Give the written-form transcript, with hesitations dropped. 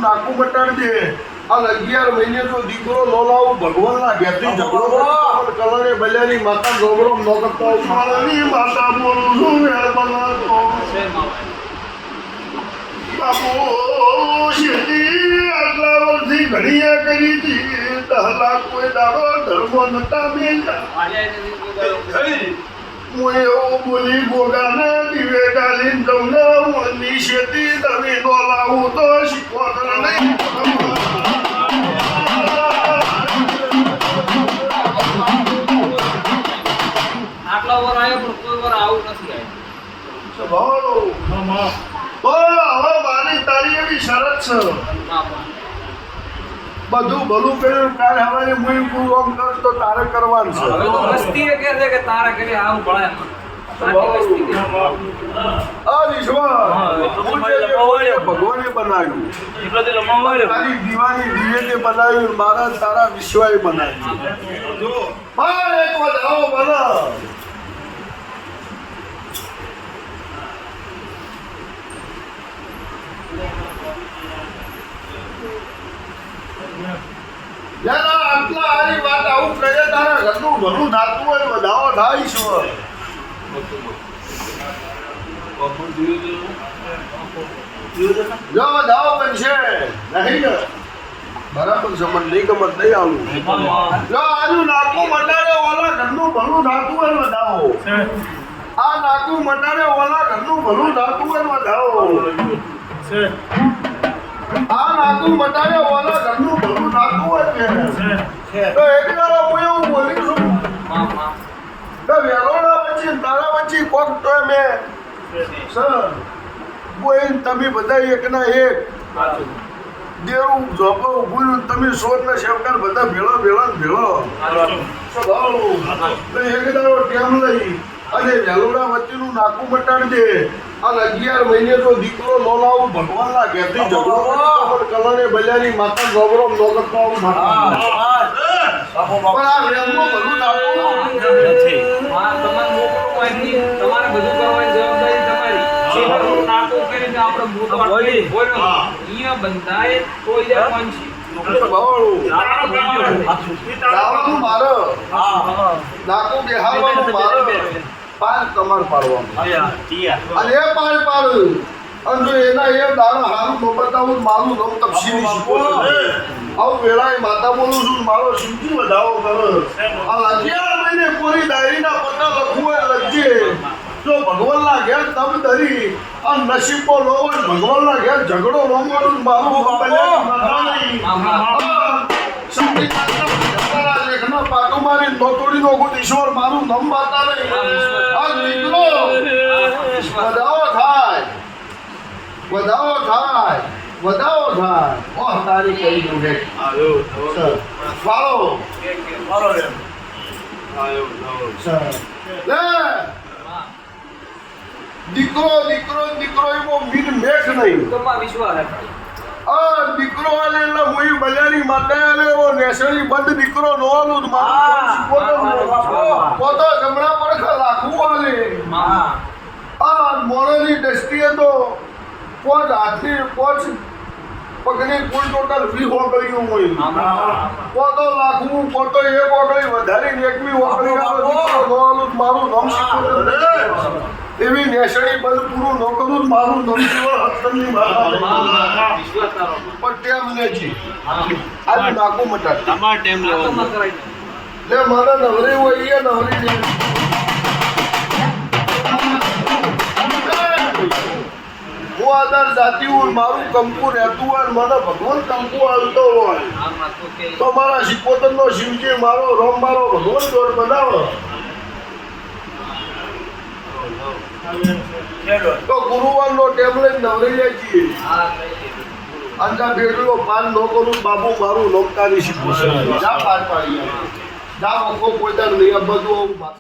નાકું મટાડી દે. આ 11 મહિને તો દીકરો લોલાવું ભગવાનના ઘેરથી ઝઘડો કલરે બલ્યાની માતા ગોબરો ન કરતા મારાની માતા બોલું છું વેર બનાતો બાપુ શેઠી આટલા વર્ષથી ઘડીયા કરી હતી 10 લાખ કોઈ દાડો ધર્મો નતા મેલતા હું એવું બોલી ભોગાને દીવે ડાલીને તમને મનની શેતી તમે લોલાવું તો શીખવા નહીં આટલા વાર આવ્યો પણ કોઈ વાર આવું નથી આવ્યું. હવે મારી તારી એવી શરત છે બધું ભલું કર્યું કાલ હવારે હું પૂરું કર તો તારે કરવાનું છે. હવે તો મસ્તી એ કહે છે કે તારા ઘરે આવું ભળાય ભગવાને બનાવ્યું તારી દીવાની દિવ્યને બનાવ્યું મારા સારા વિશ્વાએ બનાવ્યું. એક વધાવો બના આટલા હારી વાત આવું કહે તારા ઘરનું ભલું થતું હોય વધાવો થાય છે. જો વધાવો બનશે નહીં ને બરાબર છે મને નહીં ગમત નહીં આવું જો આજુ નાકું મટાડે ઓલા ઘરનું ભલું થતું હોય વધાવો આ નાકું મટાડે ઓલા ઘરનું ભલું થતું હોય વધાવો આ નાકું મટાડે ઓલા ઘરનું ભલું થતું હોય તો એક દાડો હું એવું બોલી છું તો વેલોડા વચ્ચે તારા વચ્ચે કોક તો મેં સર કોઈ તમે બધા એકના એક દેવું જોપો ઉભું તમે સોર ને શેવકાર બધા ભેળો તો એક દાડો ટેમ લઈ અને વેલોડા વચ્ચેનું નાકું મટાડી દે. આ 11 મહિને તો દીકરો લોલાવું ભગવાનના ઘેરથી ઝઘડો કલરે બલ્યાની માતા ગોબરો ન કરતા પણ આ વેલમાં બધું તમારે બધું કરવાની જવાબદારી તમારી. નાટો કરીને આપણે અહીંયા બંધાય તો નાકું બેહારવાનું મારે પાંચ તમારે પાડવાનું અને એ પાંચ પાડું અને જો એના એ દાડા હારું ન બતાવું મારું નામ તપસીની શીખવું આવું વેળાએ માતા બોલું છું મારો સિંધી વધાવો કરો. આ 11 મહિને પૂરી ડાયરીના પત્તા લખવું હોય લખજે. જો ભગવાનના ઘેર તબ ધરી આ નસીબો નો હોય ભગવાનના ઘેર ઝઘડો ન મારું મારું લેખના પાટો મારી નોતોડી નો ઈશ્વર મારું નમ માતા નહીં. આ નીકળો વધાવો થાય ઓ તારી કઈ દઉં હે વાળો લે દીકરો એવો મીન મેખ નહીં. તમારો વિશ્વાસ આ દીકરો આલે એટલે મોઈ બલ્યાની માતા આલે એવો નેસળી બંધ દીકરો નો આલું પોતો જમણા પડખા લાખું આલે. આ મોણની દ્રષ્ટિએ તો પોચ હાથની પોચ પગની કુલ ટોટલ 20 ઓગળીઓ હોય. પોતો લાખું પોતો એક ઓગળી વધારી એકવી ઓગળી મારું નામ શીખવું એવી નેસડી બંધ પૂરું ન કરું મારું નામ હસ્તની પણ ટેમ લેજી આજે નાકું મટાડ તમારે ટેમ લેવો લે મારા નવરી હોય એ નવરી હું આધાર જાતિ હું મારું કંકુ રહેતું હોય મને ભગવાન કંકુ આવતો હોય તો મારા શિકોતરનો શિવજી મારો રોમ મારો ભગવાન જોડ બનાવો તો ગુરુવારનો ટેમ લઈને નવરી જાય છીએ. અંજા ભેટલો પાન ન કરું બાબુ મારું લોકતાની શીખવું જા પાર પાડી જા મોકો પોતાનું નહીં બધું